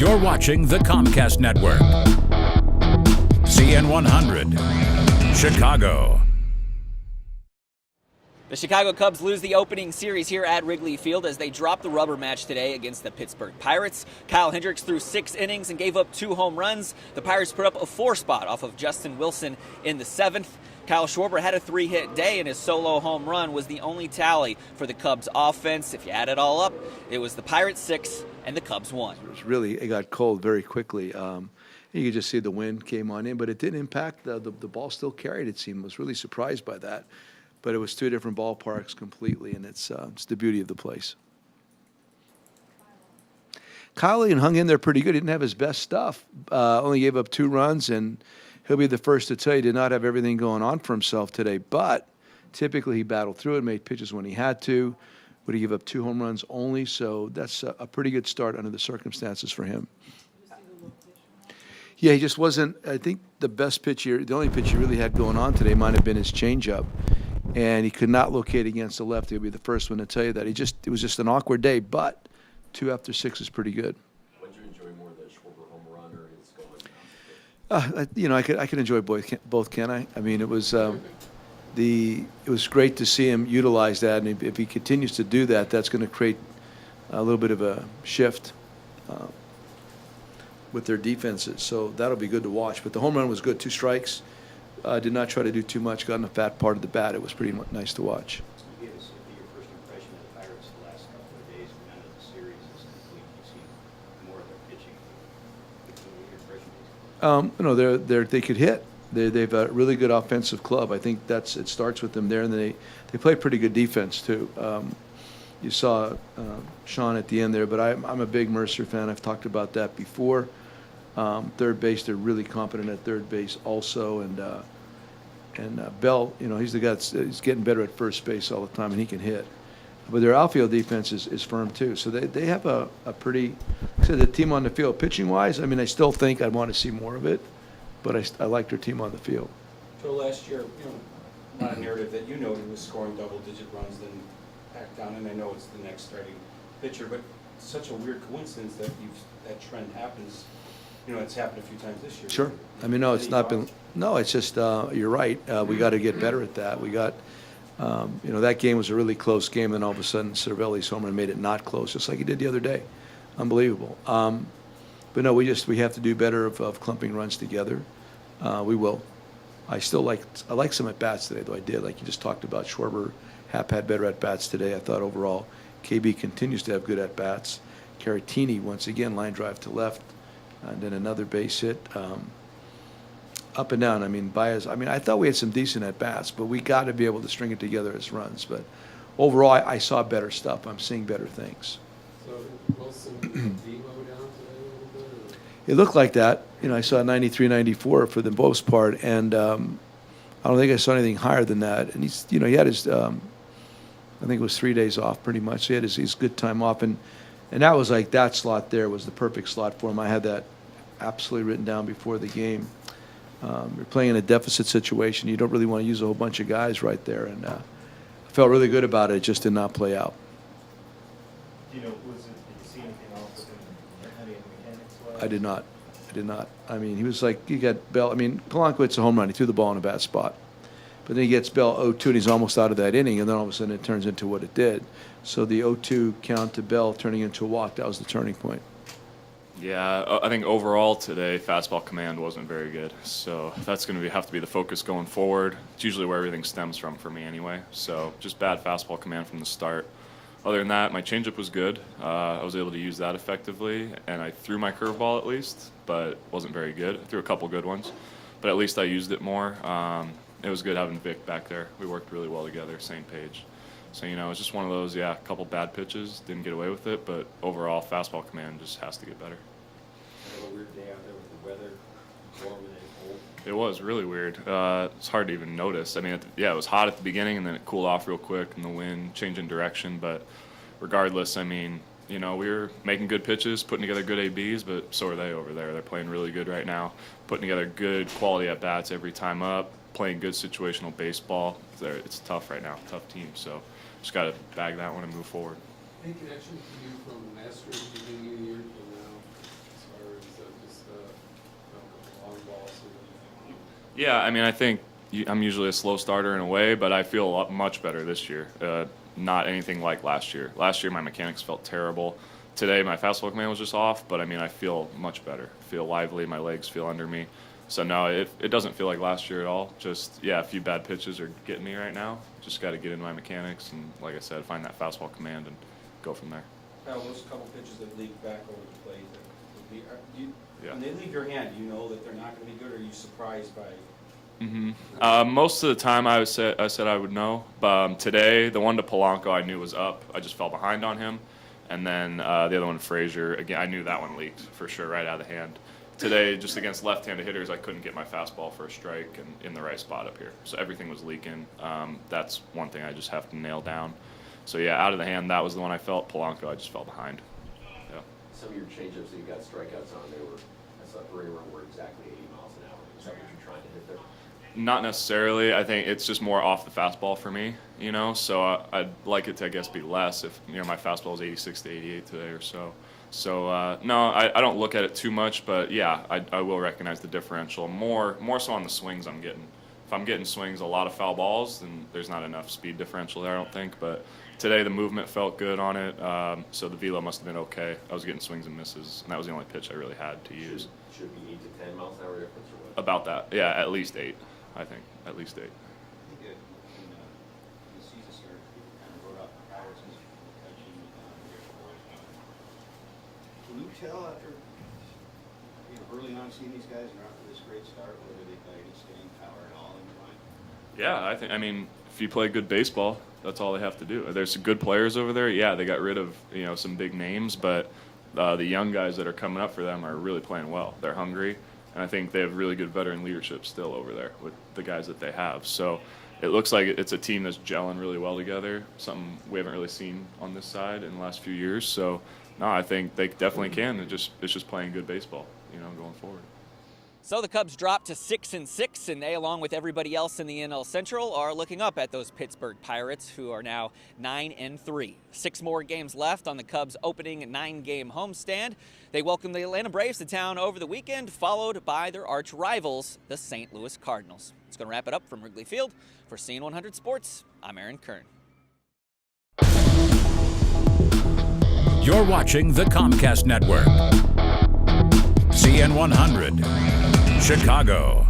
You're watching the Comcast Network. CN100, Chicago. The Chicago Cubs lose the opening series here at Wrigley Field as they drop the rubber match today against the Pittsburgh Pirates. Kyle Hendricks threw 6 innings and gave up 2 home runs. The Pirates put up a 4 spot off of Justin Wilson in the 7th. Kyle Schwarber had a 3-hit day, and his solo home run was the only tally for the Cubs offense. If you add it all up, it was the Pirates 6 and the Cubs 1. It got cold very quickly. You could just see the wind came on in, but it didn't impact the ball still carried, it seemed. I was really surprised by that. But it was 2 different ballparks completely, and it's the beauty of the place. Kyle hung in there pretty good. He didn't have his best stuff. Only gave up 2 runs, and he'll be the first to tell you did not have everything going on for himself today. But typically he battled through it, made pitches when he had to. Would he give up 2 home runs only? So that's a pretty good start under the circumstances for him. Yeah, he just wasn't. I think the only pitch he really had going on today might have been his changeup. And he could not locate against the left. He'll be the first one to tell you that. It was just an awkward day, but 2 after 6 is pretty good. What did you enjoy more, the Schwarber home run or his going? I could enjoy both. Can I? I mean, it was great to see him utilize that, and if he continues to do that, that's going to create a little bit of a shift with their defenses. So that'll be good to watch. But the home run was good. 2 strikes. Did not try to do too much. Got in the fat part of the bat. It was pretty nice to watch. Give us your first impression of the Pirates the last couple of days when the series is complete. You see more of their pitching. What your impression is? They could hit. They've a really good offensive club. I think it starts with them there, and they play pretty good defense too. You saw Sean at the end there, but I'm a big Mercer fan. I've talked about that before. Third base, they're really competent at third base also, and Bell, he's the guy he's getting better at first base all the time, and he can hit. But their outfield defense is firm too. So they have a pretty, the team on the field pitching wise. I mean, I still think I'd want to see more of it, but I like their team on the field. So last year, not a narrative that he was scoring double-digit runs, then back down, and I know it's the next starting pitcher, but it's such a weird coincidence that that trend happens. It's happened a few times this year. Sure. I mean, no, it's not been. No, it's just you're right. We got to get better at that. We got, that game was a really close game, and all of a sudden, Cervelli's homer made it not close, just like he did the other day. Unbelievable. But no, we have to do better of clumping runs together. We will. I like some at bats today, though. I did, like you just talked about. Schwarber had better at bats today. I thought overall, KB continues to have good at bats. Caratini once again line drive to left. And then another base hit, up and down. I mean, Baez. I mean, I thought we had some decent at bats, but we got to be able to string it together as runs. But overall, I saw better stuff. I'm seeing better things. So Wilson Demo down today a little bit? It looked like that. I saw 93, 94 for the most part, and I don't think I saw anything higher than that. And he had his, I think it was 3 days off, pretty much. So he had his good time off, and that was like that slot there was the perfect slot for him. I had that absolutely written down before the game. You're playing in a deficit situation. You don't really want to use a whole bunch of guys right there. And I felt really good about it. It just did not play out. Did you see anything else with any mechanics? I did not. I mean, he was like, you got Bell. I mean, Polanco hits a home run. He threw the ball in a bad spot. But then he gets Bell 0-2, and he's almost out of that inning. And then all of a sudden it turns into what it did. So the 0-2 count to Bell turning into a walk, that was the turning point. Yeah, I think overall today, fastball command wasn't very good. So that's going to have to be the focus going forward. It's usually where everything stems from for me anyway. So just bad fastball command from the start. Other than that, my changeup was good. I was able to use that effectively, and I threw my curveball at least, but wasn't very good. I threw a couple good ones, but at least I used it more. It was good having Vic back there. We worked really well together, same page. So, it's just one of those, a couple bad pitches, didn't get away with it, but overall, fastball command just has to get better. Have a weird day out there with the weather, warm and then cold. It was really weird. It's hard to even notice. I mean, it was hot at the beginning, and then it cooled off real quick, and the wind changing direction. But regardless, I mean, we were making good pitches, putting together good ABs, but so are they over there. They're playing really good right now, putting together good quality at-bats every time up, playing good situational baseball. It's tough right now, tough team. So just got to bag that one and move forward. Any connection to you from last year, beginning of the year, to now, as far Yeah, I mean, I think I'm usually a slow starter in a way, but I feel much better this year. Not anything like last year. Last year, my mechanics felt terrible. Today, my fastball command was just off, but I mean, I feel much better. I feel lively. My legs feel under me. So no, it doesn't feel like last year at all. Just, yeah, a few bad pitches are getting me right now. Just got to get into my mechanics and, like I said, find that fastball command and go from there. Kyle, those couple pitches that leak back over the plate, Yeah. when they leave your hand, do you know that they're not going to be good, or are you surprised by? Most of the time, I said I would know. But today, the one to Polanco, I knew was up. I just fell behind on him, and then the other one, Frazier, again, I knew that one leaked for sure, right out of the hand. Today, just against left-handed hitters, I couldn't get my fastball for a strike and in the right spot up here. So everything was leaking. That's one thing I just have to nail down. So yeah, out of the hand, that was the one I felt. Polanco, I just fell behind. Yeah. Some of your changeups that you got strikeouts on, I saw the run were exactly 80 miles an hour. Is that what you're trying to hit there? Not necessarily. I think it's just more off the fastball for me, you know. So I'd like it to, I guess, be less if my fastball is 86 to 88 today or so. So no, I don't look at it too much, but yeah, I will recognize the differential more so on the swings I'm getting. If I'm getting swings, a lot of foul balls, then there's not enough speed differential there, I don't think. But today the movement felt good on it, so the velo must have been okay. I was getting swings and misses, and that was the only pitch I really had to use. Should be 8 to 10 miles an hour difference or what? About that, yeah, at least 8. I think at least 8. I think in the season here, people kind of wrote off the Pirates as touching Can you tell after, early on seeing these guys and after this great start, whether they've got any staying power at all in your mind? Yeah, I mean, if you play good baseball, that's all they have to do. There's some good players over there. Yeah, they got rid of some big names, but the young guys that are coming up for them are really playing well. They're hungry, and I think they have really good veteran leadership still over there with the guys that they have. So it looks like it's a team that's gelling really well together, something we haven't really seen on this side in the last few years. So no, I think they definitely can. It's just playing good baseball, going forward. So the Cubs dropped to 6-6, and they, along with everybody else in the NL Central, are looking up at those Pittsburgh Pirates, who are now 9-3. 6 more games left on the Cubs' opening 9-game homestand. They welcome the Atlanta Braves to town over the weekend, followed by their arch rivals, the St. Louis Cardinals. It's going to wrap it up from Wrigley Field. For CN100 Sports, I'm Aaron Kirn. You're watching the Comcast Network. CN100, Chicago.